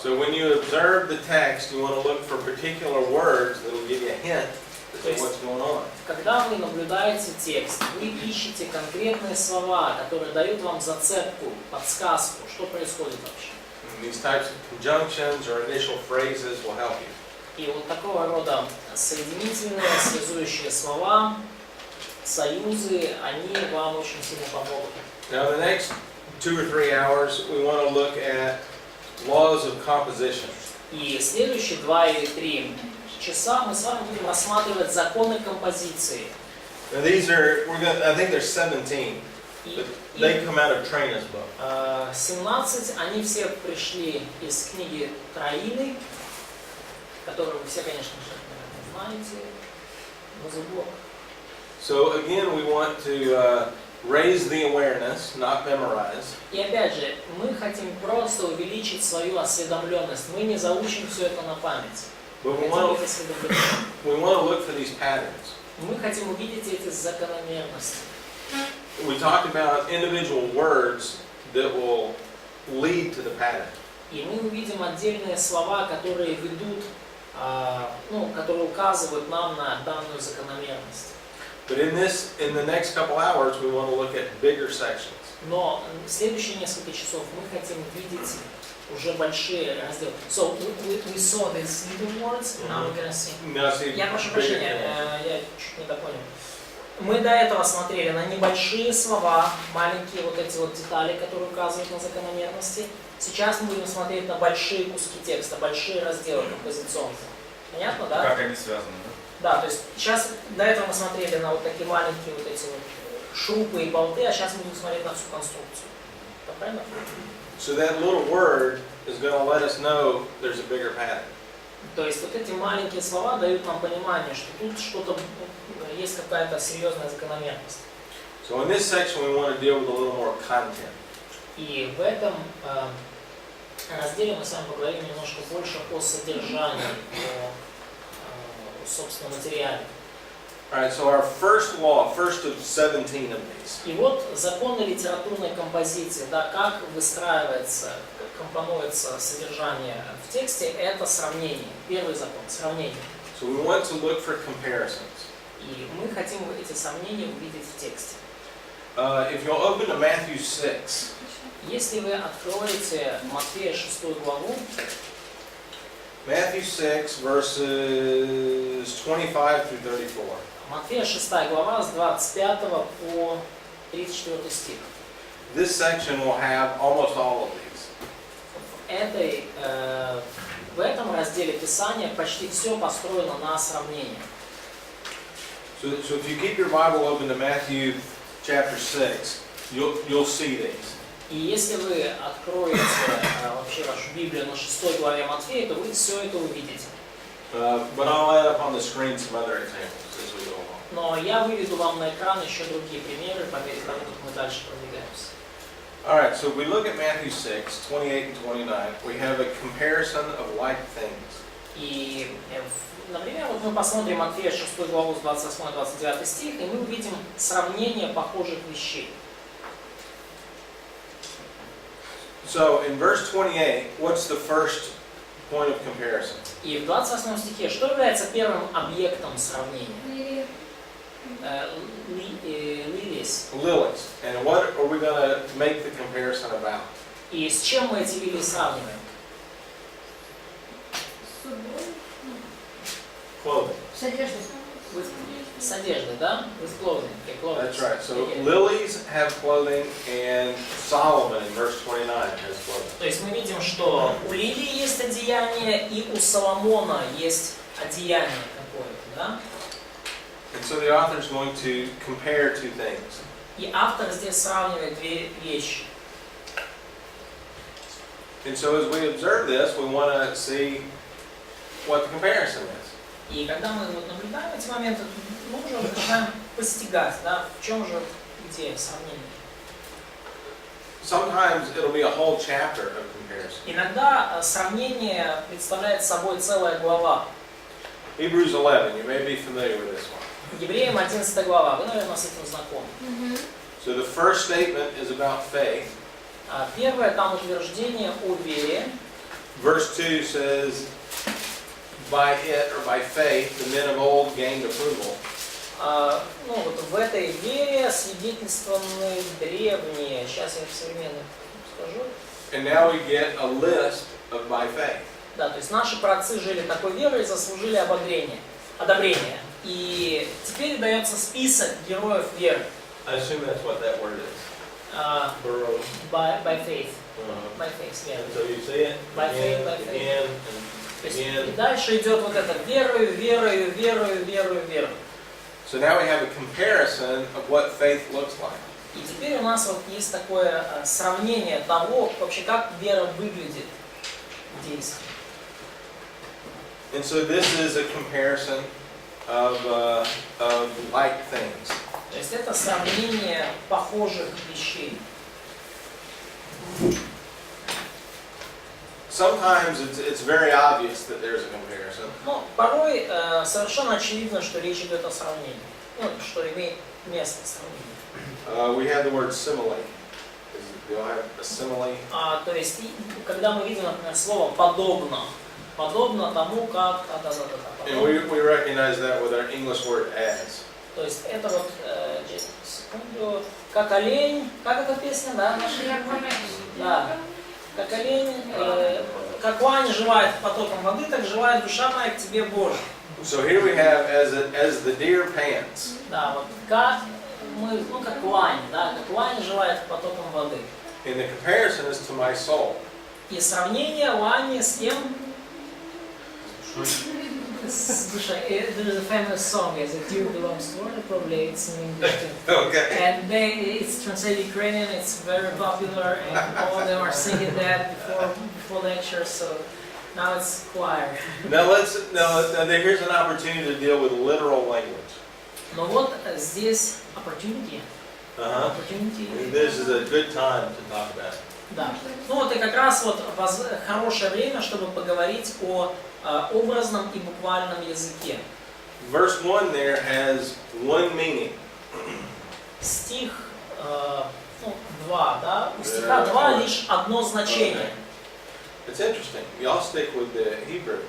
So when you observe the text, you want to look for particular words that will give you a hint as to what's going on. Когда вы наблюдаете текст, вы ищете конкретные слова, которые дают вам зацепку, подсказку, что происходит вообще. And these types of conjunctions or initial phrases will help you. И вот такого рода соединительные, связующие слова, союзы, они вам очень сильно помогут. Now, the next 2 or 3 hours, we want to look at laws of composition. И следующие 2 или 3 часа мы с вами будем рассматривать законы композиции. Now, these are, I think there's 17. But they come out of Trina's book. 17, они все пришли из книги Троины, которую вы все, конечно же, знаете. So again, we want to raise the awareness, not memorize. И опять же, мы хотим просто увеличить свою осведомленность. Мы не заучим все это на память. But we want to look for these patterns. Мы хотим увидеть эти закономерности. We talked about individual words that will lead to the pattern. И мы увидим отдельные слова, которые ведут, которые указывают нам на данную закономерность. But in the next couple hours, we want to look at bigger sections. Но в следующие несколько часов мы хотим видеть уже большие разделы. So we saw these little words. Now we're gonna see. Я прошу прощения, я чуть не допонял. Мы до этого смотрели на небольшие слова, маленькие вот эти вот детали, которые указывают на закономерности. Сейчас мы будем смотреть на большие куски текста, большие разделы композиционные. Понятно, да? Как они связаны, да? Да, то есть сейчас до этого мы смотрели на вот такие маленькие вот эти вот шурупы и болты, а сейчас мы будем смотреть на всю конструкцию. Так, правильно? So that little word is going to let us know there's a bigger pattern. То есть вот эти маленькие слова дают нам понимание, что тут что-то, есть какая-то серьезная закономерность. So in this section we want to deal with a little more content. И в этом разделе мы с вами поговорим немножко больше о содержании, о собственном материале. Alright, so our first law, first of 17 of these. И вот законы литературной композиции, да, как выстраивается, как компонуется содержание в тексте, это сравнение. Первый закон – сравнение. So we want to look for comparisons. И мы хотим эти сравнения увидеть в тексте. If you'll open to Matthew 6. Если вы откроете Матфея 6 главу, Matthew 6, verses 25 through 34. Матфея 6 глава с 25 по 34 стих. This section will have almost all of these. В этом разделе Писания почти все построено на сравнении. So if you keep your Bible open to Matthew chapter 6, you'll see these. И если вы откроете вообще вашу Библию на 6 главе Матфея, то вы все это увидите. But I'll add up on the screen some other examples as we go along. Но я выведу вам на экран еще другие примеры по мере того, как мы дальше продвигаемся. Alright, so if we look at Matthew 6, 28 and 29, we have a comparison of like things. И, например, вот мы посмотрим Матфея 6 главу с 28-29 стих, и мы увидим сравнение похожих вещей. So in verse 28, what's the first point of comparison? И в 28 стихе, что является первым объектом сравнения? Лилис. Lilies. And what are we going to make the comparison about? И с чем мы эти лилии сравниваем? Clothing. С одеждой, да? With clothing. Okay, clothing. That's right. So lilies have clothing, and Solomon in verse 29 has clothing. То есть мы видим, что у лилии есть одеяние, и у Соломона есть одеяние какое-то, да? And so the author is going to compare two things. И автор здесь сравнивает две вещи. And so as we observe this, we want to see what the comparison is. И когда мы наблюдаем эти моменты, мы уже начинаем постигать, да, в чем же идея сравнения. Sometimes it'll be a whole chapter of comparison. Иногда сравнение представляет собой целая глава. Hebrews 11, you may be familiar with this one. Евреям 11 глава, вы, наверное, с этим знакомы. So the first statement is about faith. Первое там утверждение о вере. Verse 2 says, by it or by faith, the men of old gained approval. Ну вот в этой вере свидетельствованы древние. Сейчас я в современных скажу. And now we get a list of by faith. Да, то есть наши праотцы жили такой верой и заслужили одобрение. И теперь дается список героев веры. I assume that's what that word is. By faith. By faith, yeah. So you see it By faith, again, by faith. again, То есть, again. и дальше идет вот это верою, верою, верою, верою, верою. So now we have a comparison of what faith looks like. И теперь у нас вот есть такое сравнение того, вообще как вера выглядит в действии. And so this is a comparison of like things. То есть это сравнение похожих вещей. Sometimes it's very obvious that there's a comparison. Но порой совершенно очевидно, что речь идет о сравнении. Ну, что имеет место сравнение. We have the word simile. Do I have a simile? То есть, когда мы видим, например, слово «подобно», подобно тому, как... And we recognize that with our English word as. То есть это вот, секунду, как олень, как эта песня, да? Да. Как олень, как лань живает потоком воды, так живает душа моя к тебе, Боже. So here we have as the deer pants. Да, вот как мы, ну как лань, да, как лань живает потоком воды. And the comparison is to my soul. И сравнение лани с кем? С душой. There's a famous song, as a deer belongs to water, probably it's in English too. Okay. And it's translated Ukrainian, it's very popular, and all of them are singing that before lectures, so now it's choir. Now here's an opportunity to deal with literal language. Но вот здесь opportunity. This is a good time to talk about it. Да. Ну вот и как раз вот хорошее время, чтобы поговорить о образном и буквальном языке. Verse 1 there has one meaning. Стих 2, да? У стиха 2 лишь одно значение. It's interesting. Y'all stick with the Hebrew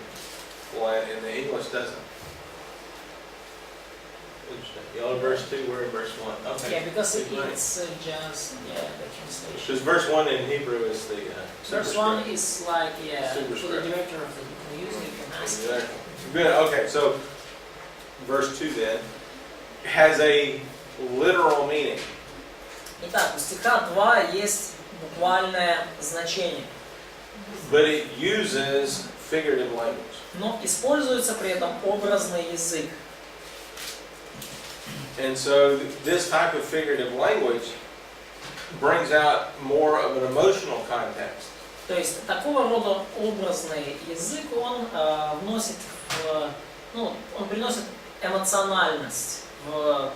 one and the English doesn't. Interesting. Y'all in verse 2, we're in verse 1. Okay. Yeah, because it's just the translation. Because verse 1 in Hebrew is the Verse 1 is like, for the superscript. director of the music, you can ask. Exactly. Good. Okay, so verse 2 then has a literal meaning. Итак, у стиха 2 есть буквальное значение. But it uses figurative language. Но используется при этом образный язык. And so this type of figurative language brings out more of an emotional context. То есть такого рода образный язык, он вносит он приносит эмоциональность в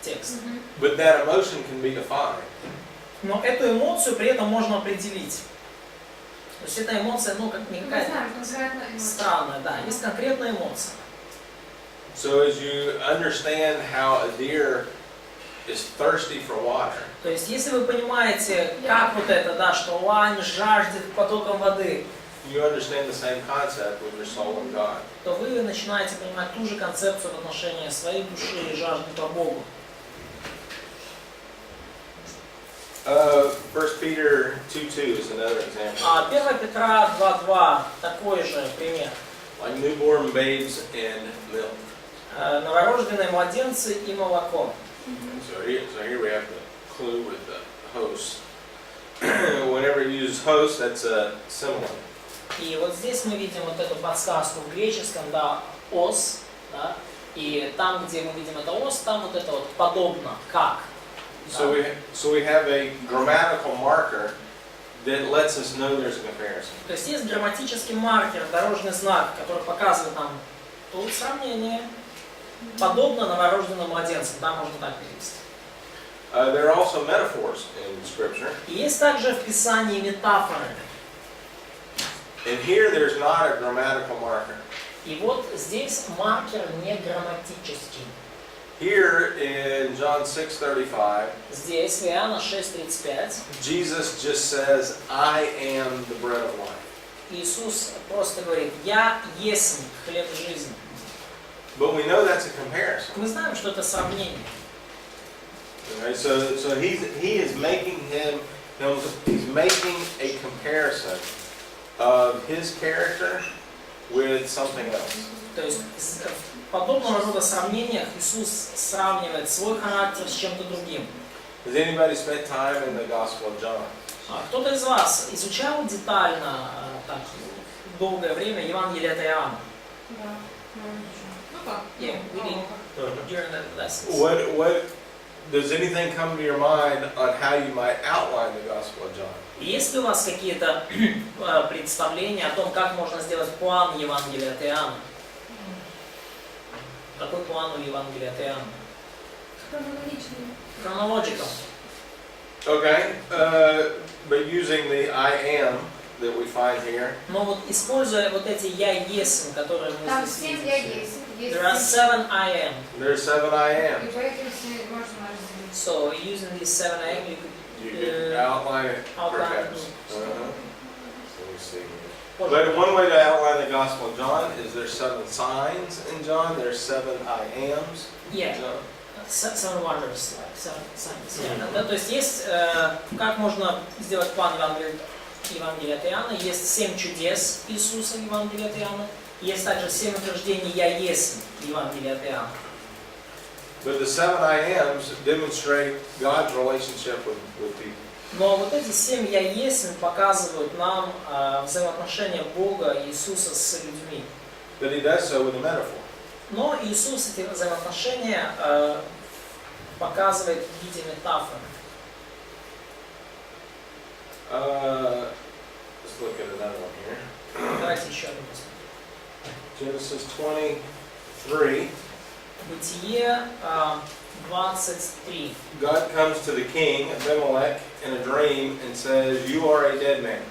текст. But that emotion can be defined. Но эту эмоцию при этом можно определить. То есть эта эмоция, как не какая-то странная, да, есть конкретная эмоция. So as you understand how a deer is thirsty for water. То есть если вы понимаете, как вот это, да, что лань жаждет потоком воды, You understand the same concept with your soul and God. то вы начинаете понимать ту же концепцию в отношении своей души и жажды по Богу. 1 Peter 2:2 is another example. 1 Петра 2:2 такой же пример. Like newborn babes and milk. Новорожденные младенцы и молоко. So here we have the clue with the host. Whenever you use host, that's a simile. И вот здесь мы видим вот эту подсказку в греческом, да, ос, да, и там, где мы видим это ос, там вот это вот подобно, как. So we have a grammatical marker that lets us know there's a comparison. То есть есть грамматический маркер, дорожный знак, который показывает нам тут сравнение, подобно новорожденным младенцам, да, можно так перевести. There are also metaphors in Scripture. И есть также в Писании метафоры. And here there's not a grammatical marker. И вот здесь маркер не грамматический. Here in John 6:35, здесь, в Иоанна 6:35, Jesus just says, I am the bread of life. Иисус просто говорит: «Я есть хлеб жизни». But we know that's a comparison. Мы знаем, что это сравнение. Right? So he is making he's making a comparison of his character with something else. То есть в подобного рода сравнениях Иисус сравнивает свой характер с чем-то другим. Has anybody spent time in the Gospel of John? Кто-то из вас изучал детально, так, долгое время Евангелие от Иоанна? Да. Ну как? Yeah, we did during the lessons. What does anything come to your mind on how you might outline the Gospel of John? Есть ли у вас какие-то представления о том, как можно сделать план Евангелия от Иоанна? Какой план у Евангелия от Иоанна? Chronological. Okay, but using the I am that we find here. Но вот используя вот эти «я есть», которые мы Там здесь 7 я видим. есть. There are 7 I am. There's 7 I И am. поэтому можно разделить. So using these 7 I am, you You could can outline it outline perhaps. it. Let me see. But one way to outline the Gospel of John is there's 7 signs in John. There's 7 I ams Yeah. in John. 7 wonders, like 7 signs. Yeah. Да, то есть есть, как можно сделать план Евангелия от Иоанна, есть 7 чудес Иисуса в Евангелии от Иоанна, есть также 7 утверждений «Я есть» Евангелия от Иоанна. But the 7 I ams demonstrate God's relationship with people. Но вот эти 7 «Я есть» показывают нам взаимоотношения Бога и Иисуса с людьми. But he does so with a metaphor. Но Иисус эти взаимоотношения показывает в виде метафоры. Let's look at another one here. Давайте еще одну посмотрим. Genesis 23. Бытие 23. God comes to the king, Abimelech, in a dream and says, "You are a dead man."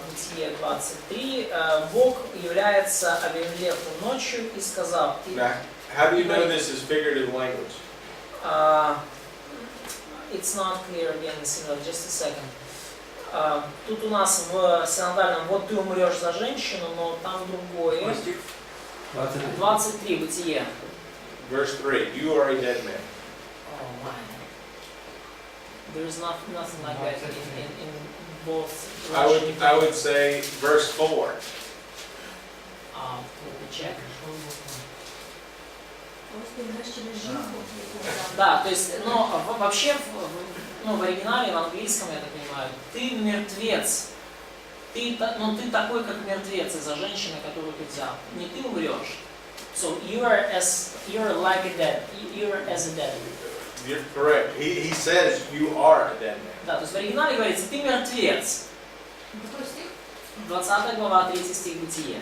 Бытие 23. Бог является Авимелеху ночью и сказал: Now, how do you know this is figurative language? It's not clear again, just a second. Тут у нас в синодальном «Вот ты умрешь за женщину», но там другое. 23, Бытие. Verse 3, "You are a dead man." Oh my. There's nothing like that in both. I would say verse 4. Let me check. Да, то есть, но вообще, в оригинале, в английском, я так понимаю, ты мертвец. Ты такой, как мертвец из-за женщины, которую ты взял. Не ты умрешь. So you're like a dead. You're as a dead. You're correct. He says you are a dead man. Да, то есть в оригинале говорится, ты мертвец. Какой стих? 20 глава, 3 стих Бытие.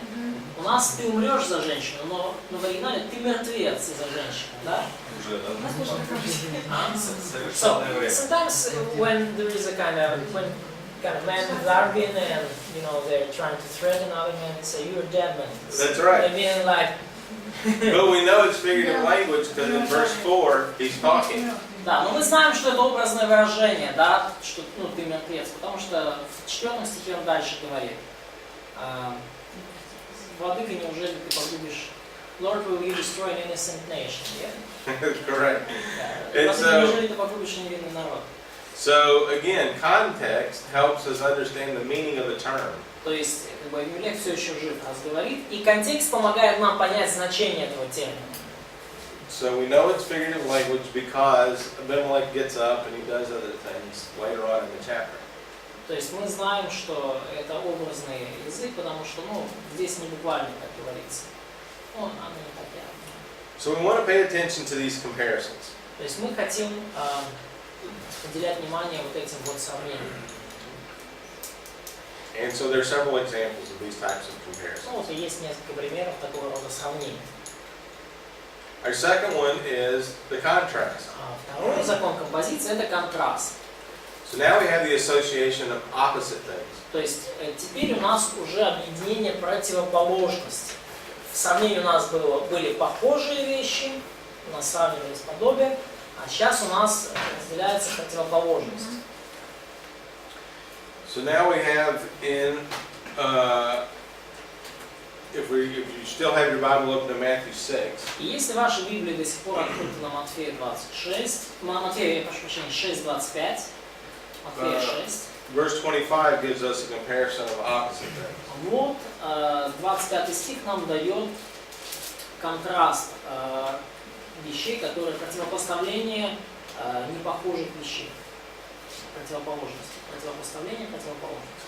У нас ты умрешь за женщину, но в оригинале ты мертвец из-за женщины, да? So sometimes when there is a kind of man with arguing and they're trying to threaten other men and say you're a dead man. That's right. They mean like. But we know it's figurative language because in verse 4 he's talking. Да, но мы знаем, что это образное выражение, да, что ты мертвец, потому что в 4 стихе он дальше говорит: Владыка, неужели ты погубишь? Lord, will you destroy an innocent nation? Yeah? Correct. Владыка, неужели ты погубишь невинный народ? So again, context helps us understand the meaning of the term. То есть, Авимелех все еще жив, нас говорит, и контекст помогает нам понять значение этого термина. So we know it's figurative language because Abimelech gets up and he does other things later on in the chapter. То есть мы знаем, что это образный язык, потому что, здесь не буквально так говорится. Оно не так явно. So we want to pay attention to these comparisons. То есть мы хотим уделять внимание вот этим вот сравнениям. And so there are several examples of these types of comparisons. Вот и есть несколько примеров такого рода сравнений. Our second one is the contrast. Второй закон композиции – это контраст. So now we have the association of opposite things. То есть теперь у нас уже объединение противоположностей. В сравнении у нас были похожие вещи, у нас сравнивались подобие, а сейчас у нас разделяется противоположность. So now we have in, if you still have your Bible open to Matthew 6. И если ваши Библии до сих пор открыты на Матфея 26, Матфея, прошу прощения, 6:25, Матфея 6. Verse 25 gives us a comparison of opposite things. Вот 25 стих нам дает контраст вещей, которые противопоставление непохожих вещей. Противоположности. Противопоставление противоположности.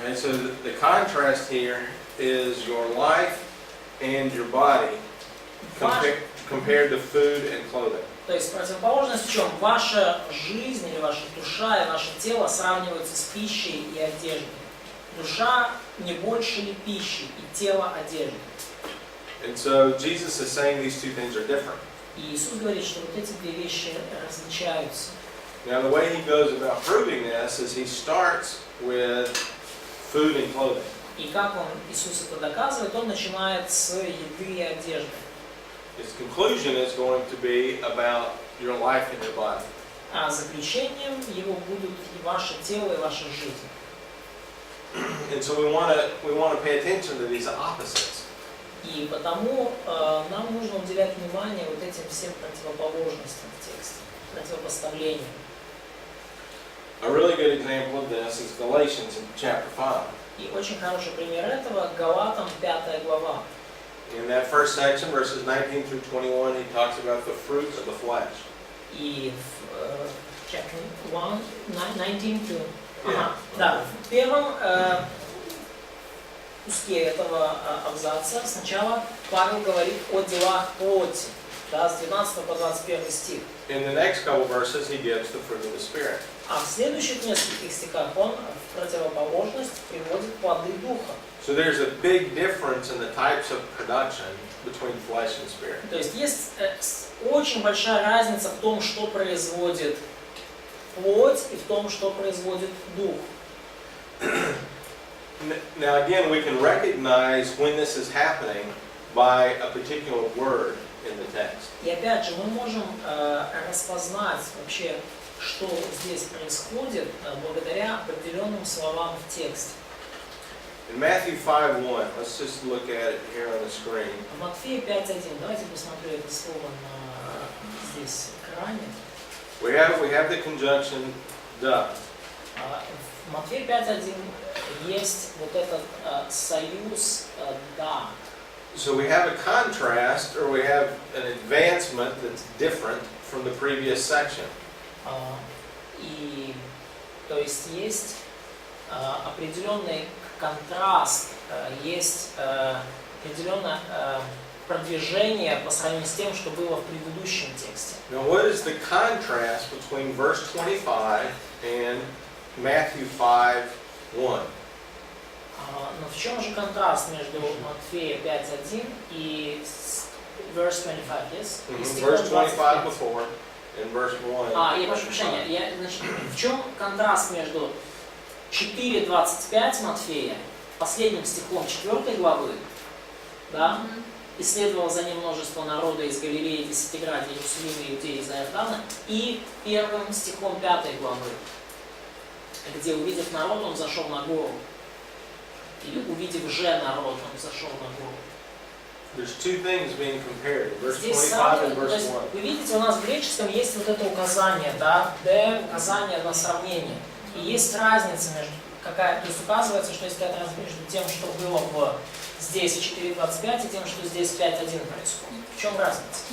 Okay, so the contrast here is your life and your body compared to food and clothing. То есть противоположность в чем? Ваша жизнь или ваша душа и ваше тело сравниваются с пищей и одеждой. Душа не больше ли пищи и тело одежды. And so Jesus is saying these two things are different. И Иисус говорит, что вот эти две вещи различаются. Now the way he goes about proving this is he starts with food and clothing. И как Иисус это доказывает, он начинает с еды и одежды. His conclusion is going to be about your life and your body. А заключением его будут и ваше тело, и ваша жизнь. And so we want to pay attention to these opposites. И потому нам нужно уделять внимание вот этим всем противоположностям в тексте, противопоставлениям. A really good example of this is Galatians in chapter 5. И очень хороший пример этого Галатам 5 глава. In that first section, verses 19 through 21, he talks about the fruit of the flesh. И в chapter 1, 19 to... Yeah. Да, в первом куске этого абзаца сначала Павел говорит о делах плоти, да, с 12 по 21 стих. In the next couple verses, he gives the fruit of the Spirit. А в следующих нескольких стихах он в противоположность приводит плоды духа. So there's a big difference in the types of production between flesh and spirit. То есть есть очень большая разница в том, что производит плоть, и в том, что производит дух. Now again, we can recognize when this is happening by a particular word in the text. И опять же, мы можем распознать вообще, что здесь происходит, благодаря определенным словам в тексте. In Matthew 5:1, let's just look at it here on the screen. В Матфея 5:1, давайте посмотрим это слово на здесь экране. We have the conjunction the. В Матфея 5:1 есть вот этот союз да. So we have a contrast, or we have an advancement that's different from the previous section. И то есть есть определенный контраст, есть определенное продвижение по сравнению с тем, что было в предыдущем тексте. Now, what is the contrast between verse 25 and Matthew 5:1? Но в чем же контраст между Матфея 5:1 и verse 25, yes? Verse 25 before and verse 1. Я прошу прощения. Значит, в чем контраст между 4:25 Матфея, последним стихом 4 главы, да? И следовало за ним множество народа из Галилеи, Десятиградия, Иерусалима, Иудеи, из Иордана, и первым стихом 5 главы, где, увидев народ, он зашел на гору. Или увидев же народ, он зашел на гору. There's two things being compared, verse Здесь 25 and verse 1. вы видите, у нас в греческом есть вот это указание, да, указание на сравнение. И есть разница между какая, то есть указывается, что есть какая-то разница между тем, что было здесь 4:25 и тем, что здесь 5:1 происходит. В чем разница?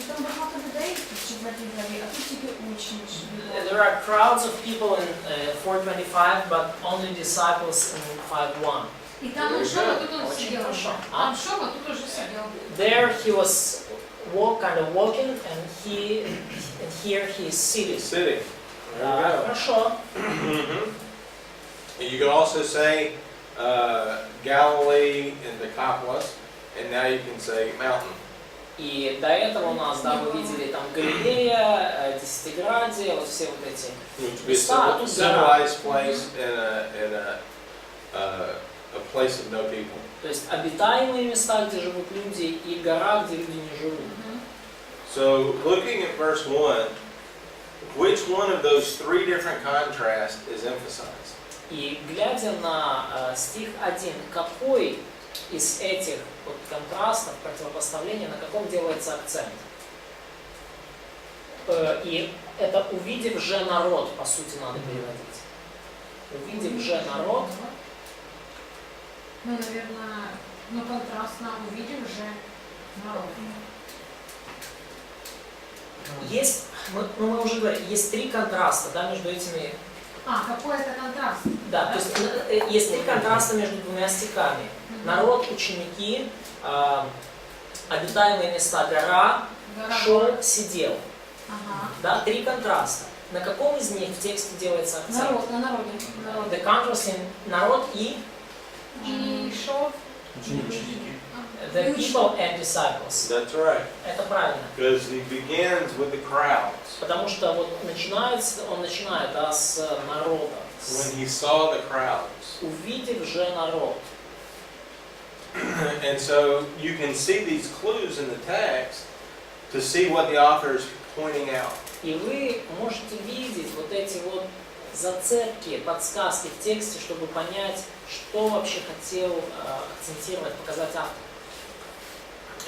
There are crowds of people in 4:25, but only disciples in 5:1. И там он шел, а тут он сидел. Он шел, а тут уже сидел. There he was kind of walking, and here he is sitting. Sitting. There you go. Хорошо. And you can also say Galilee and Decapolis, and now you can say mountain. И до этого у нас, да, вы видели там Галилея, Десятиградие, вот все вот эти места. A civilized place and a place of no people. То есть обитаемые места, где живут люди, и гора, где люди не живут. So looking at verse 1, which one of those three different contrasts is emphasized? И глядя на стих 1, какой из этих вот контрастов, противопоставления, на каком делается акцент? И это увидев же народ, по сути, надо переводить. Увидев же народ. Ну, наверное, контрастно увидев же народ. Есть, мы уже говорили, есть три контраста, да, между этими. Какой это контраст? Да, то есть есть три контраста между двумя стихами. Народ, ученики, обитаемые места, гора, шел, сидел. Да, три контраста. На каком из них в тексте делается акцент? Народ, на народе. The contrast in народ и шел. the people and disciples. That's right. Это правильно. Because he begins with the crowds. Потому что вот он начинает с народа. When he saw the crowds. Увидев же народ. And so you can see these clues in the text to see what the author is pointing out. И вы можете видеть вот эти вот зацепки, подсказки в тексте, чтобы понять, что вообще хотел акцентировать, показать автор.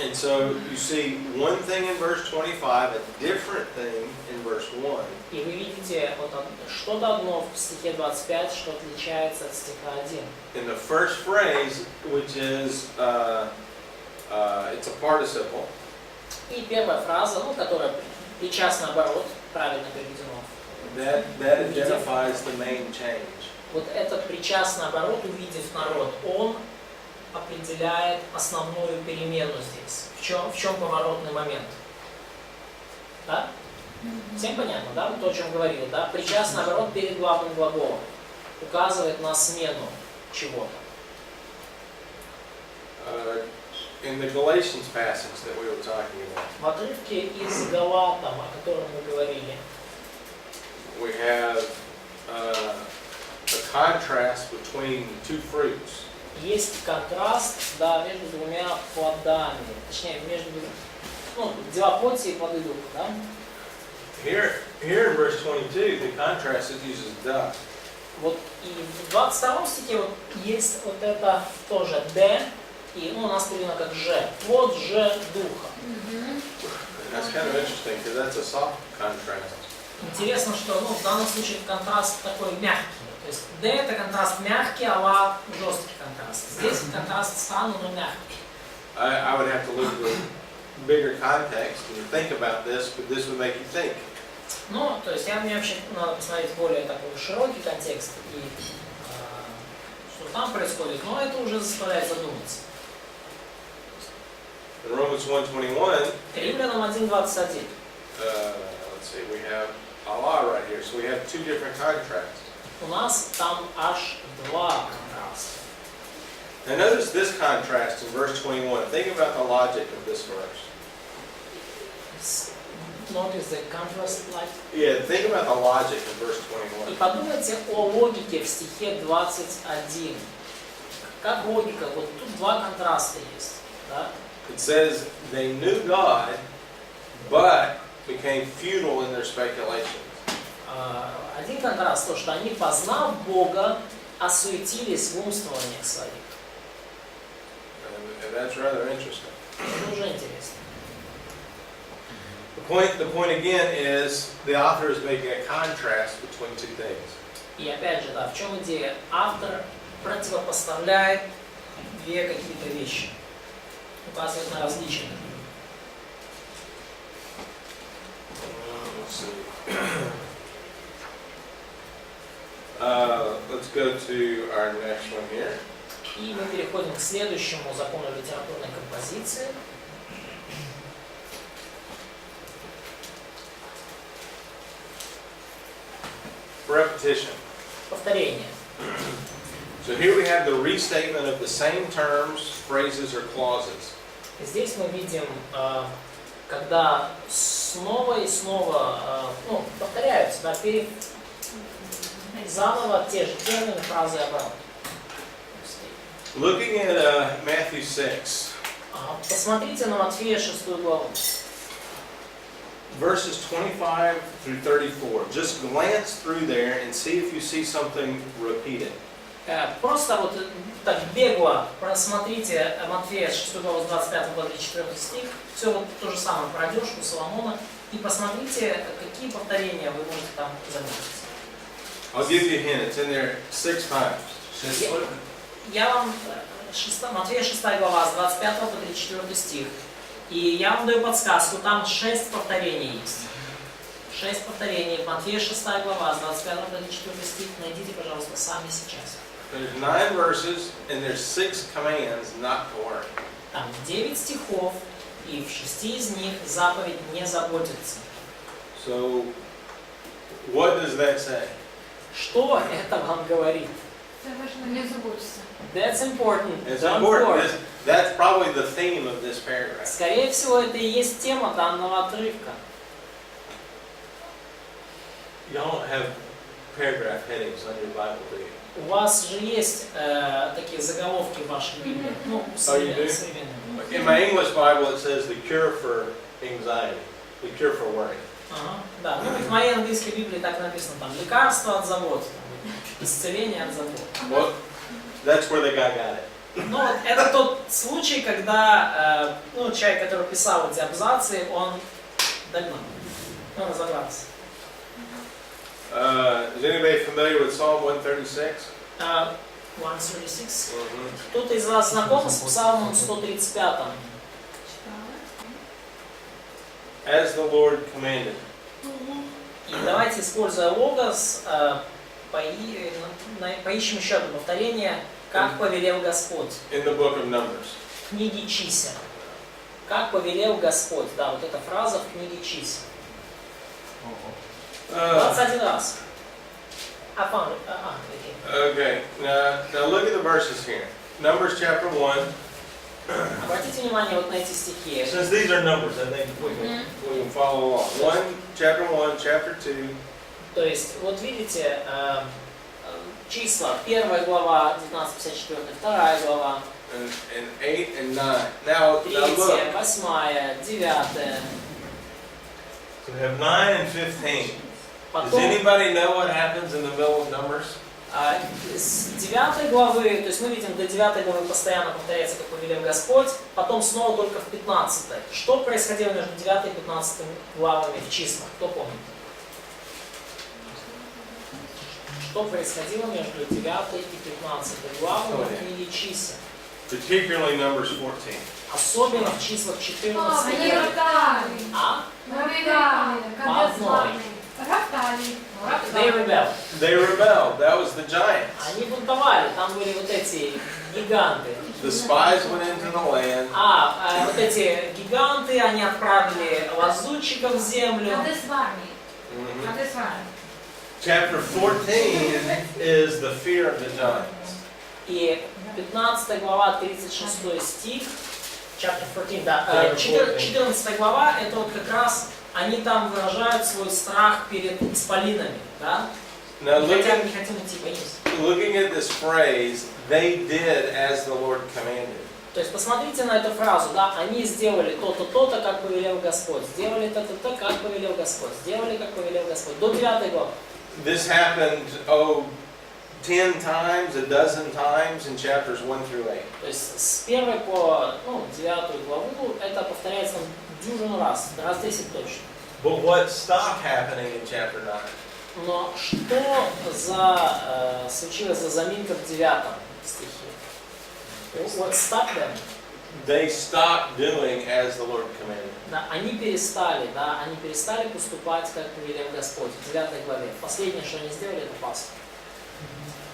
And so you see one thing in verse 25, a different thing in verse 1. И вы видите вот что-то одно в стихе 25, что отличается от стиха 1. In the first phrase, which is it's a participle. И первая фраза, которая причастный оборот, правильно переведено. That identifies the main change. Вот этот причастный оборот, увидев народ, он определяет основную перемену здесь. В чем поворотный момент? Да? Всем понятно, да? Вот то, о чем говорили, да? Причастный оборот перед главным глаголом указывает на смену чего-то. In the Galatians passage that we were talking about, В отрывке из Галатам, о котором мы говорили, we have a contrast between two fruits. есть контраст, да, между двумя плодами, точнее, между делоплоти и плоды духа, да? Here in verse 22, the contrast is uses the. Вот и в 22 стихе вот есть вот это тоже «д», и у нас переведено как «же», плод же духа. That's kind of interesting because that's a soft contrast. Интересно, что в данном случае контраст такой мягкий. То есть «д» это контраст мягкий, а «ла» жесткий контраст. Здесь контраст странный, но мягкий. I would have to look at the bigger context and think about this, but this would make you think. Ну, то есть мне вообще надо посмотреть более такой широкий контекст и что там происходит, но это уже заставляет задуматься. In Romans 1:21, Римлянам 1:21. let's see, we have Allah right here, so we have two different contrasts. У нас там аж два контраста. Now notice this contrast in verse 21. Think about the logic of this verse. Notice the contrast like. Yeah, think about the logic of verse И 21. подумайте о логике в стихе 21. Как логика? Вот тут два контраста есть, да? It says they knew God, but became futile in their speculations. Один контраст то, что они, познав Бога, осуетились в умствованиях своих. And that's rather interesting. Это уже интересно. The point again is the author is making a contrast between two things. И опять же, да, в чем идея? Автор противопоставляет две какие-то вещи, указывает на различия. Let's see. Let's go to our next one here. И мы переходим к следующему закону литературной композиции. Repetition. Повторение. So here we have the restatement of the same terms, phrases, or clauses. Здесь мы видим, когда снова и снова повторяются, да, заново те же термины, фразы и обороты. Looking at Matthew 6, Посмотрите на Матфея 6 главу. verses 25 through 34. Just glance through there and see if you see something repeated. Просто вот так бегло просмотрите Матфея 6 главу с 25 по 34 стих, все вот то же самое про одежку Соломона, и посмотрите, какие повторения вы можете там заметить. I'll give you a hint. It's in there 6 times. Я вам Матфея 6 глава с 25 по 34 стих, и я вам даю подсказку, там 6 повторений есть. 6 повторений. Матфея 6 глава с 25 по 34 стих. Найдите, пожалуйста, сами сейчас. There's 9 verses and there's 6 commands not to worry. Там 9 стихов, и в 6 из них заповедь не заботиться. So, what does that say? Что это вам говорит? Это важно, не заботься. That's important. It's Don't important. worry. That's probably the theme of this paragraph. Скорее всего, это и есть тема данного отрывка. You don't have paragraph headings on your Bible, do you? У вас же есть такие заголовки в вашей Библии. Ну, современные. In my English Bible it says the cure for anxiety, the cure for worry. Ага, да. Ну, в моей английской Библии так написано, там, лекарство от забот, исцеление от забот. Well, that's where the guy got it. Ну, вот это тот случай, когда ну, человек, который писал эти абзацы, он догнал, он разобрался. Is anybody familiar with Psalm 136? 136. Кто-то из вас знаком с Псалмом 135? As the Lord commanded. И давайте, используя логос, поищем еще одно повторение, как повелел Господь. In the book of Numbers. В книге Чисел. Как повелел Господь. Да, вот эта фраза в книге Чисел. 21 раз. I found it. Okay. Now look at the verses here. Numbers chapter 1. Обратите внимание вот на эти стихи. Since these are numbers, I think we can follow along. Chapter 1, chapter 2. То есть, вот видите, числа, 1 глава, 19:54, 2 глава, And 8 and 9. Now 3, look. 8, 9. So we have 9 and 15. Does Потом, anybody know what happens in the middle of Numbers? с 9 главы, то есть мы видим, до 9 главы постоянно повторяется, как повелел Господь, потом снова только в 15. Что происходило между 9 и 15 главами в числах? Кто помнит? Что происходило между 9 и 15 главами в книге чисел? Particularly Numbers 14. Особенно в числах 14 Они главы. роптали. А? Роптали. Когда звали. Роптали. They rebelled. They rebelled. That was the giants. Они бунтовали, там были вот эти гиганты. The spies went into the land. Вот эти гиганты, они отправили лазутчиков в землю. Когда звали. Когда звали. Chapter 14 is the fear of the giants. И 15 глава, 36 стих, chapter 14, да, 14 глава, это вот как раз, они там выражают свой страх перед исполинами, да? Хотя не хотим идти по ним. Looking at this phrase, they did as the Lord commanded. То есть посмотрите на эту фразу, да, они сделали то-то, то-то, как повелел Господь, сделали то-то, как повелел Господь, сделали, как повелел Господь, до 9 главы. This happened, 10 times, a dozen times in chapters 1 through 8. То есть с 1 по 9 главу это повторяется дюжину раз 10 точно. But what stopped happening in chapter 9? Но что случилось за заминка в 9 стихе? What stopped them? They stopped doing as the Lord commanded. Да, они перестали поступать, как повелел Господь. В 9 главе. Последнее, что они сделали, это Пасха.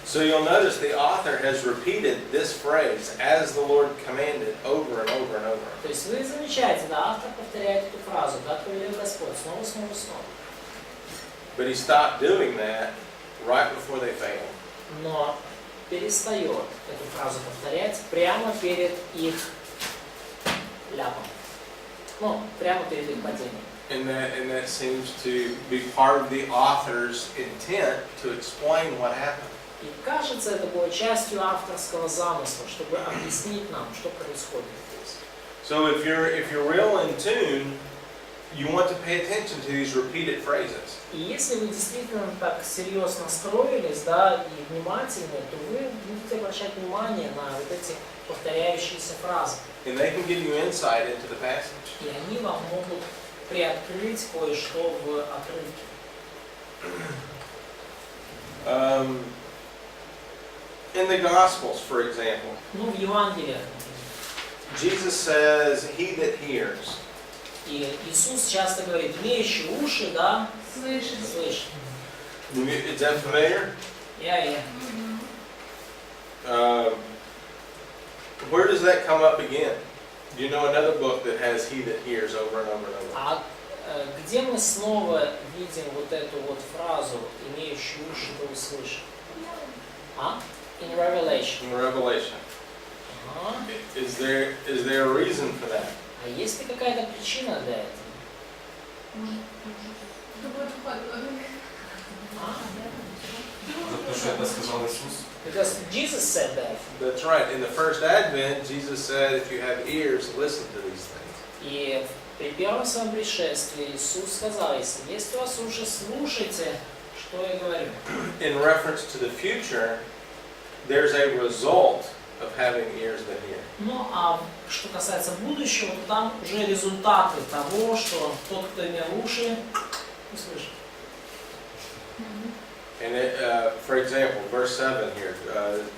So you'll notice the author has repeated this phrase, as the Lord commanded, over and over and over. То есть вы замечаете, да, автор повторяет эту фразу, как повелел Господь, снова. But he stopped doing that right before they failed. Но перестает эту фразу повторять прямо перед их ляпом. Прямо перед их падением. And that seems to be part of the author's intent to explain what happened. И кажется, это было частью авторского замысла, чтобы объяснить нам, что происходит здесь. So if you're real in tune you want to pay attention to these repeated phrases. И если вы действительно так серьезно настроились, да, и внимательны, то вы будете обращать внимание на вот эти повторяющиеся фразы. And they can give you insight into the passage. И они вам могут приоткрыть кое-что в отрывке. In the Gospels, for example, Ну, в Евангелиях, Jesus says, "He that hears." и Иисус часто говорит, имеющий уши, да, Слышит. слышит. Is that familiar? Я. Where does that come up again? Do you know another book that has "He that hears" over and over and over? А где мы снова видим вот эту вот фразу, имеющий уши, да услышит? А? In Revelation. In Revelation. Ага. Is there a reason for that? А есть ли какая-то причина для этого? За то, что это сказал Иисус. Because Jesus said that. That's right. In the first advent, Jesus said, "If you have ears, listen to these things." И при первом своем пришествии Иисус сказал, если есть у вас уши, слушайте, что я говорю. In reference to the future, there's a result of having ears that hear. Ну, а что касается будущего, то там уже результаты того, что тот, кто имел уши, услышит. And for example, verse 7 here,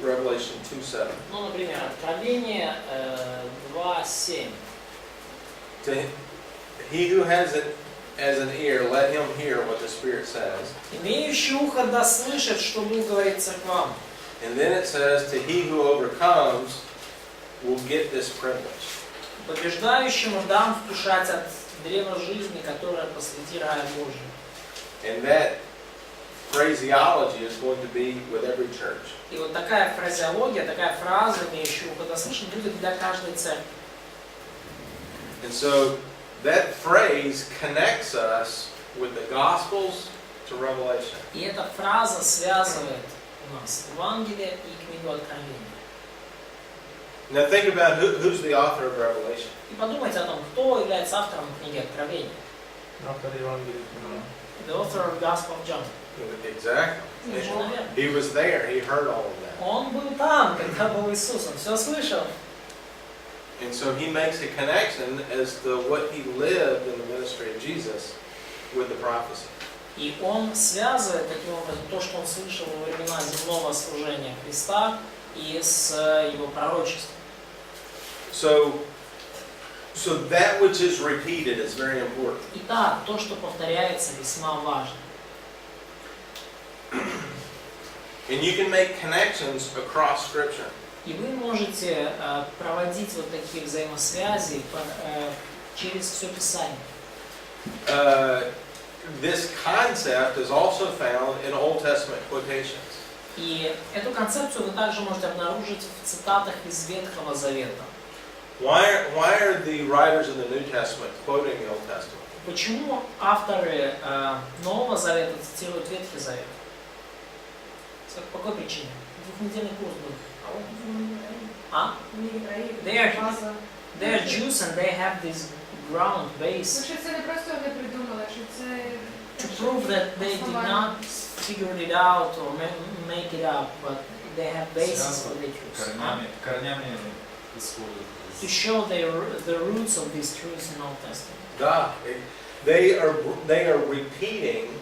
Revelation 2:7. Ну, например, Откровение 2:7. He who has an ear, let him hear what the Spirit says. Имеющий ухо да слышит, что Бог говорит церквам. And then it says, to he who overcomes will get this privilege. Побеждающему дам вкушать от древа жизни, которое посреди рая Божьего. And that phraseology is going to be with every church. И вот такая фразеология, такая фраза, имеющая ухо да слышит, будет для каждой церкви. And so that phrase connects us with the Gospels to Revelation. И эта фраза связывает у нас Евангелие и книгу Откровения. Now think about who's the author of Revelation. И подумайте о том, кто является автором книги Откровения. The author of Gospel of John. Exactly. Совершенно верно. He was there. He heard all of that. Он был там, когда был Иисус, он все слышал. And so he makes a connection as to what he lived in the ministry of Jesus with the prophecy. И он связывает таким образом то, что он слышал во времена земного служения Христа, и с его пророчеством. So that which is repeated is very important. Итак, то, что повторяется, весьма важно. And you can make connections across Scripture. И вы можете проводить вот такие взаимосвязи через все Писание. This concept is also found in Old Testament quotations. И эту концепцию вы также можете обнаружить в цитатах из Ветхого Завета. Why are the writers of the New Testament quoting the Old Testament? Почему авторы Нового Завета цитируют Ветхий Завет? По какой причине? Двухнедельный курс был. А? They are Jews and they have this ground base. Що це не просто вони придумали, що це... To prove that they did not figure it out or make it up, but they have basis for their truths. Корнями исходят. To show the roots of these truths in Old Testament. Да. They are repeating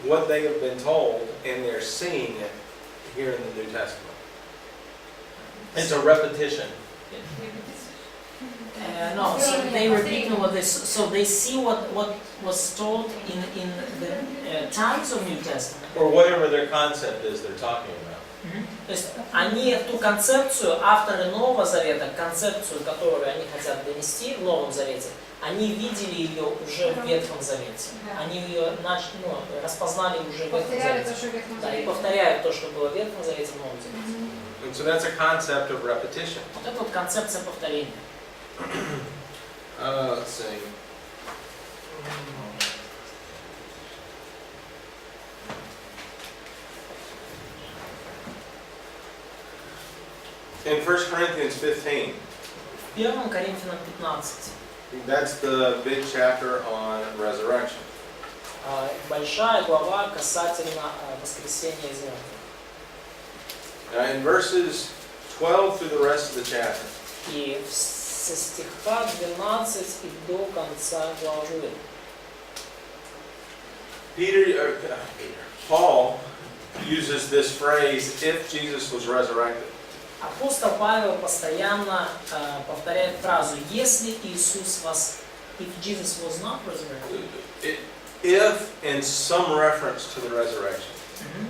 what they have been told, and they're seeing it here in the New Testament. It's a repetition. No, so they repeat what they so they see what was told in the times of New Testament. Or whatever their concept is they're talking about. То есть они ту концепцию, авторы Нового Завета, концепцию, которую они хотят донести в Новом Завете, они видели ее уже в Ветхом Завете. Они ее распознали уже в Ветхом Завете. Да, и повторяют то, что было в Ветхом Завете, в Новом Завете. And so that's a concept of repetition. Вот это вот концепция повторения. Let's see. In 1 Corinthians 15, 1 Коринфянам 15. That's the big chapter on resurrection. Большая глава касательно воскресения из мертвых. In verses 12 through the rest of the chapter, И со стиха 12 и до конца главы Paul uses this phrase, if Jesus was resurrected. апостол Павел постоянно повторяет фразу «Если Иисус if Jesus was not resurrected». If in some reference to the resurrection.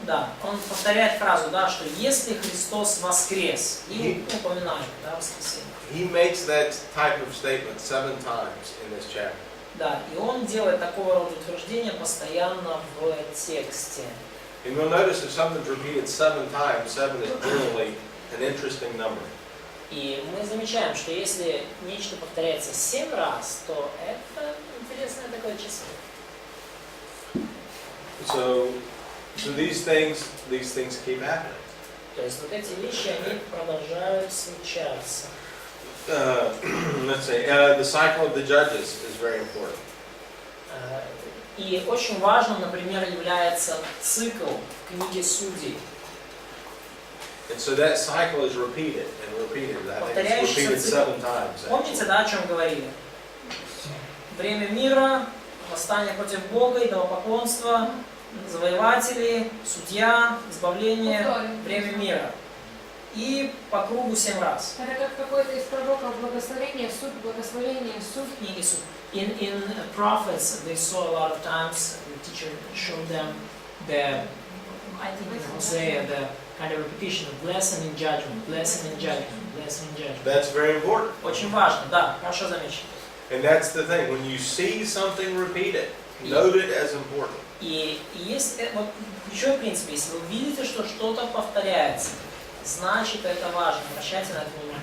Да, он повторяет фразу, да, что если Христос воскрес, и упоминает, да, воскресение. He makes that type of statement 7 times in this chapter. Да, и он делает такого рода утверждения постоянно в тексте. And you'll notice if something's repeated 7 times, 7 is generally an interesting number. И мы замечаем, что если нечто повторяется 7 раз, то это интересное такое число. So these things keep happening. То есть вот эти вещи, они продолжают случаться. Let's say the cycle of the judges is very important. И очень важным, например, является цикл в книге Судей. And so that cycle is repeated and repeated. I think it's repeated 7 times. Помните, да, о чем говорили? Время мира, восстание против Бога, идолопоклонство, завоеватели, судья, избавление, время мира. И по кругу 7 раз. Это как какой-то из пророков благословение, суд, благословение, суд. Книги Суд. In prophets, they saw a lot of times, the teacher showed them the, I think in Hosea, the kind of repetition of blessing and judgment, blessing and judgment, blessing and judgment. That's very important. Очень важно, да, хорошо замечено. And that's the thing. When you see something repeated, note it as important. И есть вот ключевой принцип, если вы видите, что что-то повторяется, значит это важно, обращайте на это внимание.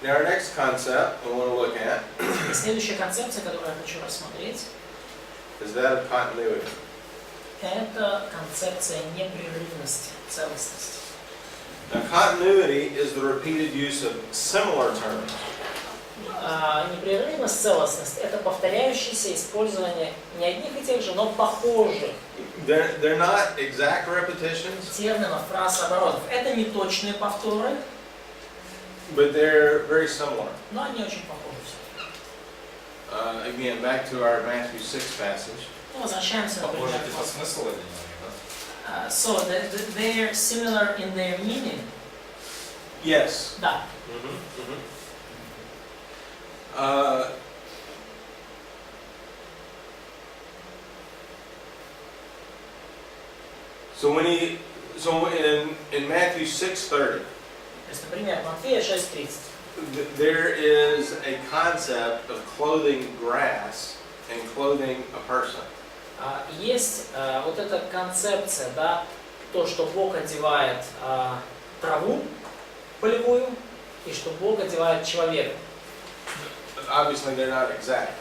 Now our next concept we want to look at И следующая концепция, которую я хочу рассмотреть, is that of continuity. это концепция непрерывности, целостности. Now continuity is the repeated use of similar terms. Непрерывность, целостность – это повторяющееся использование не одних и тех же, но похожих They're not exact repetitions, терминов, фраз, оборотов. Это не точные повторы, but they're very similar. но они очень похожи. Again, back to our Matthew 6 passage. Ну, возвращаемся, например, Похоже, типа смысл один, да? so they're similar in their meaning. Yes. Да. So in Matthew 6:30, То есть, например, Матфея 6:30. there is a concept of clothing grass and clothing a person. Есть вот эта концепция, да, то, что Бог одевает траву полевую, и что Бог одевает человека. Obviously, they're not exact,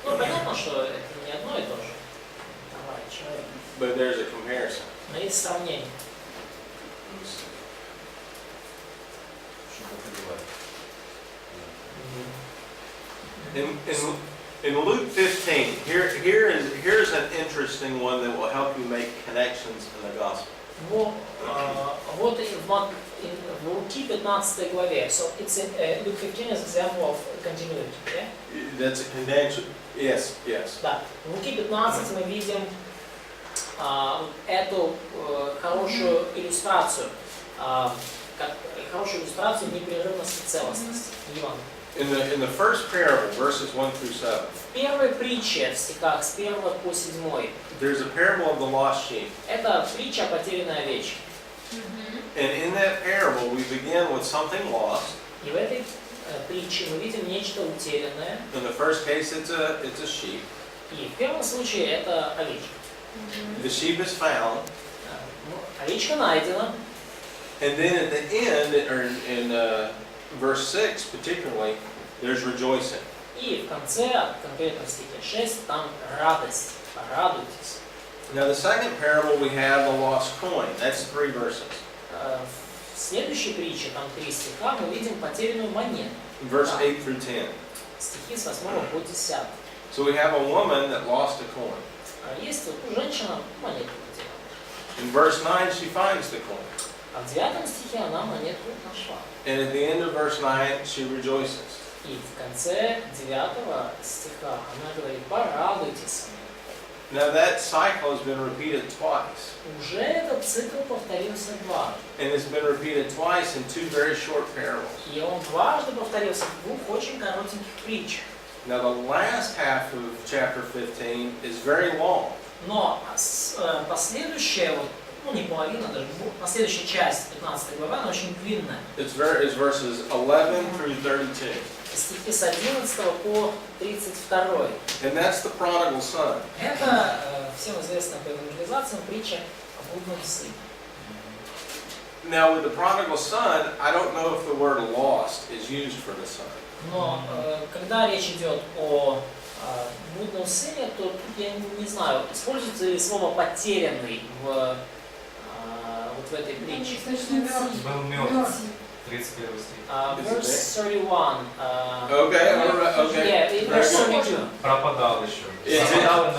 Ну, понятно, что это не одно и то же. Трава и человек. but there's a comparison. Но есть сравнение. Что походило. In Luke 15, here's an interesting one that will help you make connections in the gospel. Вот в Луки 15 главе. So it's Luke 15 is an example of continuity. Yeah? That's a connection. Yes. Да. В Луки 15 мы видим эту хорошую иллюстрацию, хорошую иллюстрацию непрерывности и целостности Евангелия. In the first parable, verses 1 through 7, В первой притче, в стихах с 1 по 7, there's a parable of the lost sheep. это притча о потерянной овечке. And in that parable, we begin with something lost. И в этой притче мы видим нечто утерянное. In the first case, it's a sheep. И в первом случае это овечка. The sheep is found. Овечка найдена. And then at the end, or in verse 6 particularly, there's rejoicing. И в конце, конкретно в стихе 6, там радость. Радуйтесь. Now the second parable we have the lost coin. That's 3 verses. В следующей притче, там 3 стиха, мы видим потерянную монету. Verse 8 through 10. Стихи с 8 по 10. So we have a woman that lost a coin. Есть вот женщина монету потеряла. In verse 9, she finds the coin. А в 9 стихе она монету нашла. And at the end of verse 9, she rejoices. И в конце 9 стиха она говорит: порадуйтесь. Now that cycle has been repeated twice. Уже этот цикл повторился дважды. And it's been repeated twice in 2 very short parables. И он дважды повторился в 2 очень коротеньких притчах. Now the last half of chapter 15 is very long. Но последующая, вот, ну не половина, даже последующая часть 15 главы, она очень длинная. It's verses 11 through 32. Стихи с 11 по 32. And that's the prodigal son. Это всем известная по евангелизациям притча о блудном сыне. Now with the prodigal son, I don't know if the word lost is used for the son. Но когда речь идет о блудном сыне, то тут я не знаю, используется ли слово «потерянный» вот в этой притче. Был мертв. 31 стих. Verse 31. Okay, okay. Yeah, verse 32. Пропадал еще.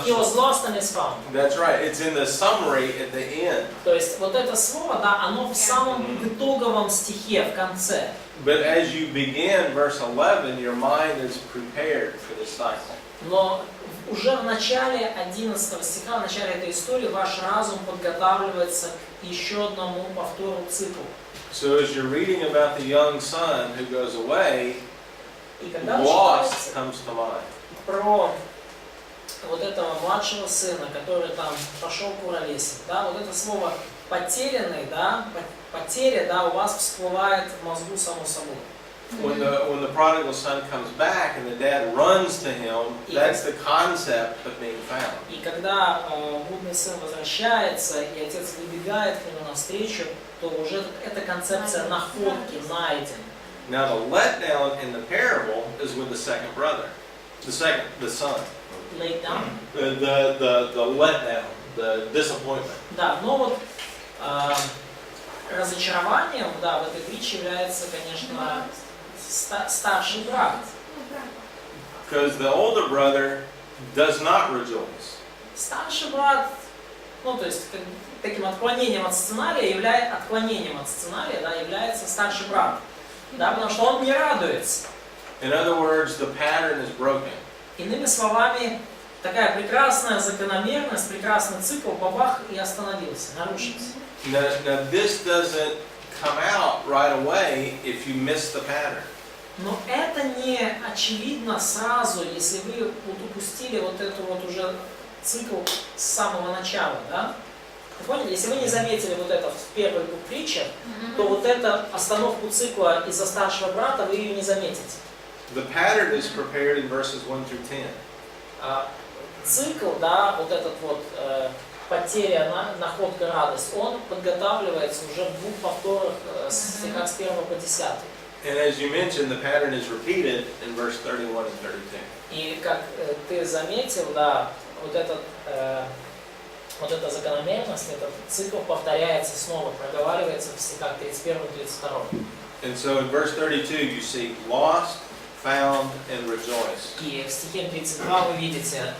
He was lost and is found. That's right. It's in the summary at the end. То есть вот это слово, да, оно в самом итоговом стихе, в конце. But as you begin verse 11, your mind is prepared for the cycle. Но уже в начале 11 стиха, в начале этой истории, ваш разум подготавливается к еще одному повтору циклу. So as you're reading about the young son who goes away, И когда вы lost читаете comes to mind. про вот этого младшего сына, который там пошел куролесить, да, вот это слово потерянный, да, потеря, да, у вас всплывает в мозгу само собой. When the prodigal son comes back and the dad runs to him, that's the concept of being found. И когда блудный сын возвращается, и отец выбегает к нему навстречу, то уже эта концепция находки, найден. Now the letdown in the parable is with the second brother, the son. Laid down. The letdown, the disappointment. Да, но вот разочарованием, да, в этой притче является, конечно, старший брат. Because the older brother does not rejoice. Старший брат, ну то есть таким отклонением от сценария да, является старший брат, да, потому что он не радуется. In other words, the pattern is broken. Иными словами, такая прекрасная закономерность, прекрасный цикл, бабах, и остановился, нарушился. Now this doesn't come out right away if you miss the pattern. Но это не очевидно сразу, если вы вот упустили вот эту вот уже цикл с самого начала, да? Вы поняли? Если вы не заметили вот это в первых 2 притчах, то вот эту остановку цикла из-за старшего брата вы ее не заметите. The pattern is prepared in verses 1 through 10. Цикл, да, вот этот вот потеря, находка, радость, он подготавливается уже в 2 повторах стихах с 1 по 10. And as you mentioned, the pattern is repeated in verse 31 and 32. И как ты заметил, да, вот эта закономерность, этот цикл повторяется снова, проговаривается в стихах 31 и 32. And so in verse 32 you see lost, found, and rejoice. И в стихе 32 вы видите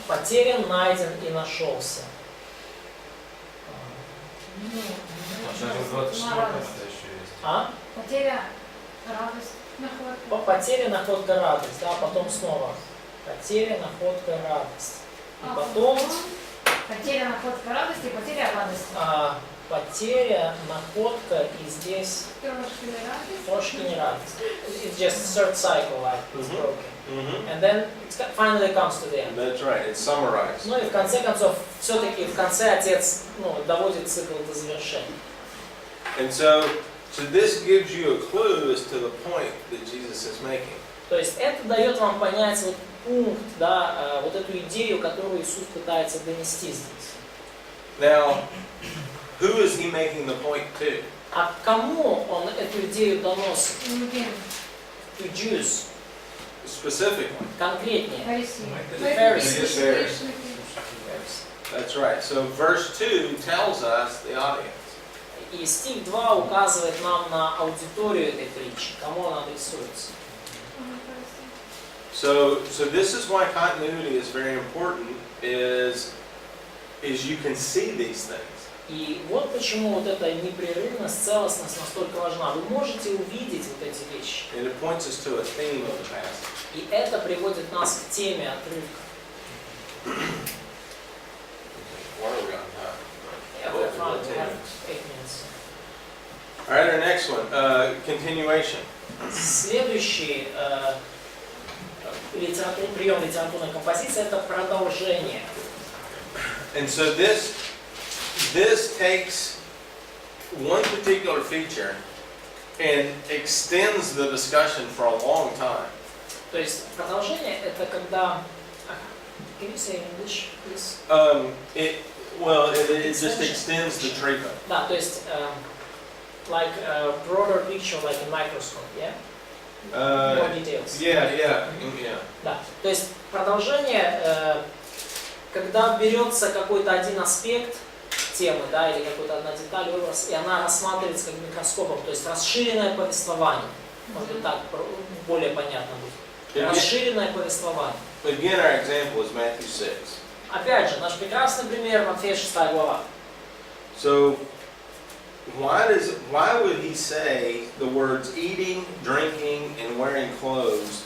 потерян, найден и нашелся. Даже в 24 это еще есть. Потеря, радость, находка. Потеря, находка, радость, да, потом снова потеря, находка, радость. И потом Потеря, находка, радость и потеря радости. Потеря, находка и здесь трошки не радость. It's just third cycle, like it's broken. And then it finally comes to the end. That's right, it's summarized. Ну и в конце концов, все-таки в конце отец доводит цикл до завершения. And so this gives you a clue as to the point that Jesus is making. То есть это дает вам понять вот пункт, да, вот эту идею, которую Иисус пытается донести здесь. Now, who is he making the point to? А кому он эту идею доносит? To Jews. Specifically. Конкретнее. The Pharisees. That's right. So verse 2 tells us the audience. И стих 2 указывает нам на аудиторию этой притчи, кому она адресуется. So this is why continuity is very important, is you can see these things. И вот почему вот эта непрерывность, целостность настолько важна. Вы можете увидеть вот эти вещи. And it points us to a theme of the passage. И это приводит нас к теме отрывка. What are we on time? Yeah, we're fine. We have 8 minutes. All right, our next one, continuation. Следующий прием литературной композиции — это продолжение. And so this takes one particular feature and extends the discussion for a long time. То есть продолжение — это когда... Can you say in English, please? It just extends the treatment. Да, то есть like a broader picture, like a microscope, yeah? More details. Yeah. Да, то есть продолжение, когда берется какой-то один аспект темы, да, или какой-то одна деталь, образ, и она рассматривается как микроскопом, то есть расширенное повествование. Может быть, так более понятно будет. Расширенное повествование. Again, our example is Matthew 6. Опять же, наш прекрасный пример Матфея 6 глава. So, why would he say the words eating, drinking, and wearing clothes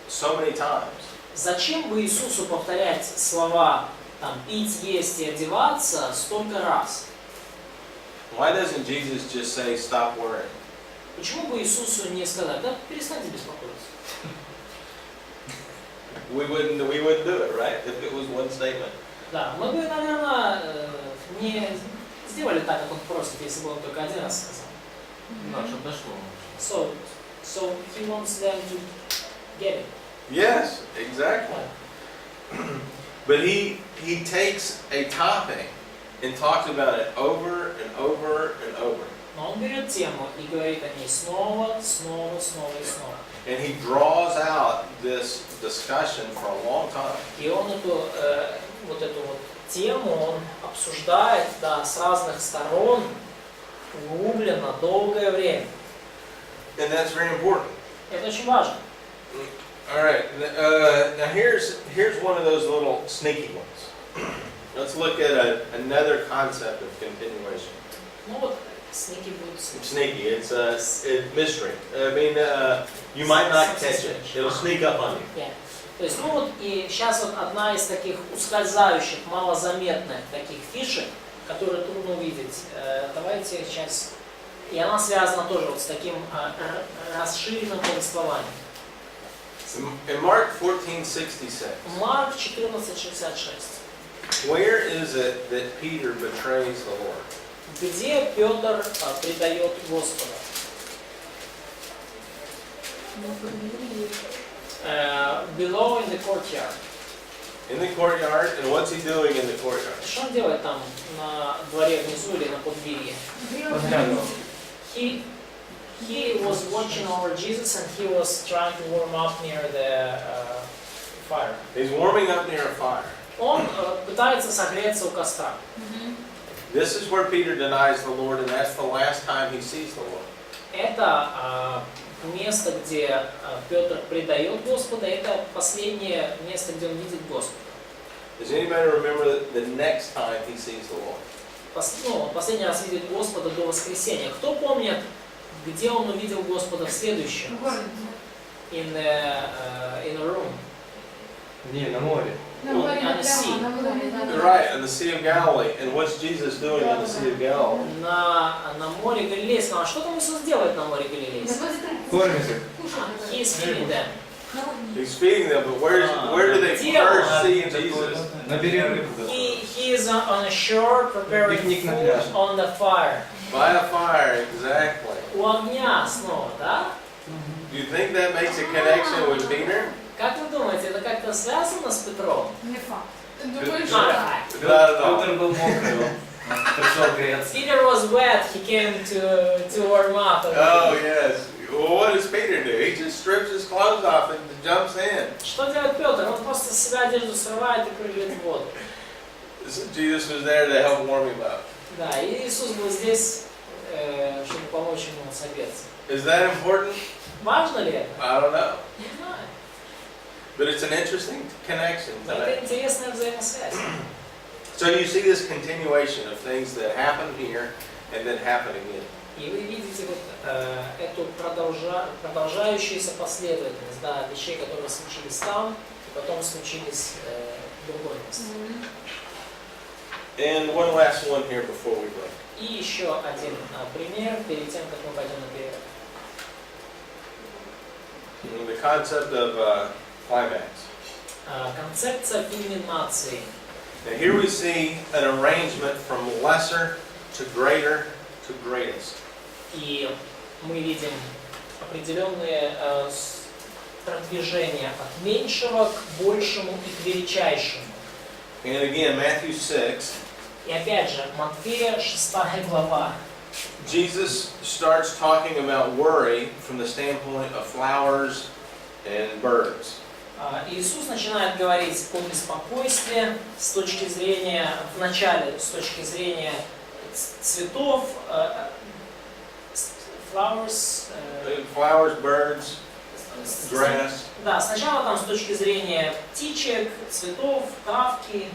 so many times? Зачем бы Иисусу повторять слова там, пить, есть и одеваться столько раз? Why doesn't Jesus just say stop worrying? Почему бы Иисусу не сказать: да перестаньте беспокоиться? We wouldn't do it, right? If it was one statement. Да, мы бы, наверное, не сделали так, как он просит, если бы он только один раз сказал. Да, чтобы дошло. So he wants them to get it. Yes, exactly. But he takes a topic and talks about it over and over and over. Но он берет тему и говорит о ней снова, снова и снова. And he draws out this discussion for a long time. И он вот эту тему он обсуждает, да, с разных сторон, углубленно, долгое время. And that's very important. Это очень важно. All right. Now here's one of those little sneaky ones. Let's look at another concept of continuation. Ну вот, sneaky будет Sneaky. It's a mystery. I mean, you might not catch it. It'll sneak up on you. Yeah. То есть, ну вот, и сейчас вот одна из таких ускользающих, малозаметных таких фишек, которые трудно увидеть. Давайте сейчас. И она связана тоже вот с таким расширенным повествованием. In Mark 14:66. Марк 14:66. Where is it that Peter betrays the Lord? Где Петр предает Господа? Below in the courtyard. In the courtyard, and what's he doing in the courtyard? Что он делает там на дворе внизу или на подвір'ї? He was watching over Jesus and he was trying to warm up near the fire. He's warming up near a fire. Он пытается согреться у костра. This is where Peter denies the Lord, and that's the last time he sees the Lord. Это место, где Петр предает Господа, это последнее место, где он видит Господа. Does anybody remember the next time he sees the Lord? Он последний раз видит Господа до воскресения. Кто помнит, где он увидел Господа в следующем? In a room. Не, на море. On the sea. Right, in the Sea of Galilee. And what's Jesus doing in the Sea of Galilee? На море Галилейском. А что там Иисус делает на море Галилейском? Кормится. He is feeding them. He's feeding them, but where do they first see Jesus? На перерыв. He is on a shore preparing Пикник на food пляже. on the fire. By a fire, exactly. У огня снова, да? Do you think that makes a connection with Peter? Как вы думаете, это как-то связано с Петром? Не факт. Думаешь, Not at all. Петр был мокрый, он пришел греться. Peter was wet, he came to warm up. Oh, yes. Well, what does Peter do? He just strips his clothes off and jumps in. Что делает Петр? Он просто с себя одежду срывает и прыгает в воду. Jesus was there to help warm him up. Да, и Иисус был здесь чтобы помочь ему согреться. Is that important? Важно ли это? I don't know. Не знаю. But it's an interesting connection. Но это интересная взаимосвязь. So you see this continuation of things that happen here and then happen again. И вы видите вот эту продолжающуюся последовательность, да, вещей, которые случились там, и потом случились в другой месте. And one last one here before we break. И еще один пример перед тем, как мы пойдем на перерыв. The concept of climax. Концепция кульминации. Now here we see an arrangement from lesser to greater to greatest. И мы видим определенные продвижения от меньшего к большему и к величайшему. And again, Matthew 6. И опять же, Матфея 6 глава. Jesus starts talking about worry from the standpoint of flowers and birds. Иисус начинает говорить о беспокойстве с точки зрения, вначале с точки зрения цветов, flowers, birds, grass. Да, сначала там с точки зрения птичек, цветов, травки.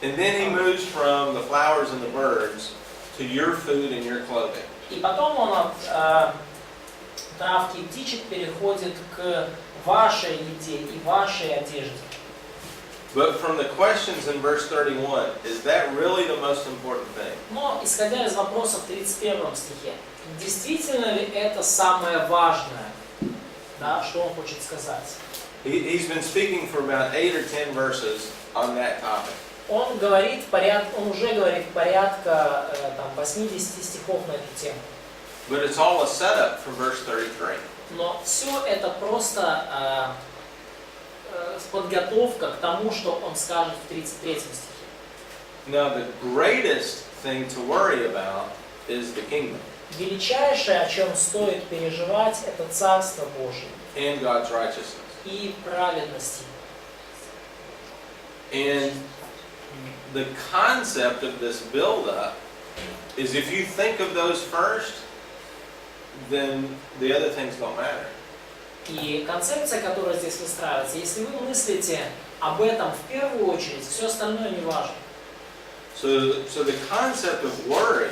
And then he moves from the flowers and the birds to your food and your clothing. И потом он от травки и птичек переходит к вашей еде и вашей одежде. But from the questions in verse 31, is that really the most important thing? Но, исходя из вопроса в 31 стихе, действительно ли это самое важное, да, что он хочет сказать? He's been speaking for about 8 or 10 verses on that topic. Он уже говорит порядка 80 стихов на эту тему. But it's all a setup for verse 33. Но все это просто подготовка к тому, что он скажет в 33 стихе. Now the greatest thing to worry about is the kingdom. Величайшее, о чем стоит переживать, это Царство Божие. And God's righteousness. И праведность. And the concept of this build-up is if you think of those first, then the other things don't matter. И концепция, которая здесь выстраивается, если вы мыслите об этом в первую очередь, все остальное не важно. So the concept of worry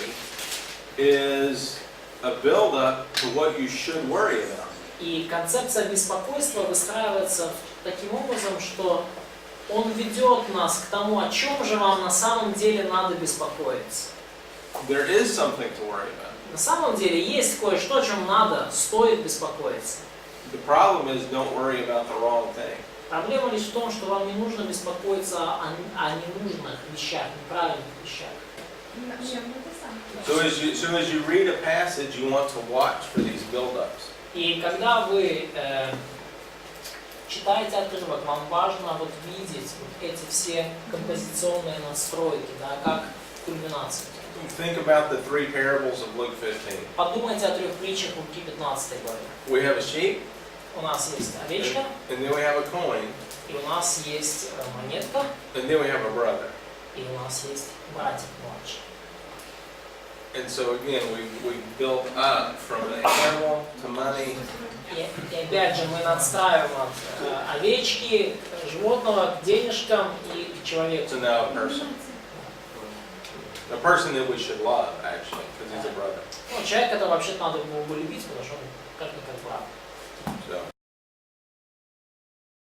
is a build-up to what you should worry about. И концепция беспокойства выстраивается таким образом, что он ведет нас к тому, о чем же вам на самом деле надо беспокоиться. There is something to worry about. На самом деле есть кое-что, о чем стоит беспокоиться. The problem is don't worry about the wrong thing. Проблема лишь в том, что вам не нужно беспокоиться о ненужных вещах, неправильных вещах. So as you read a passage, you want to watch for these build-ups. И когда вы читаете отрывок, вам важно вот видеть вот эти все композиционные настройки, да, как кульминацию. Think about the 3 parables of Luke 15. Подумайте о 3 притчах Луки 15 главе. We have a sheep, У нас есть овечка, and then we have a coin, и у нас есть монетка, and then we have a brother. и у нас есть братик младший. And so again, we build up from an animal to money. И опять же мы надстраиваем от овечки, животного к денежкам и к человеку. to now a person that we should love, actually, because he's a brother. Ну, человек, это вообще надо было бы любить, потому что он как-никак брат.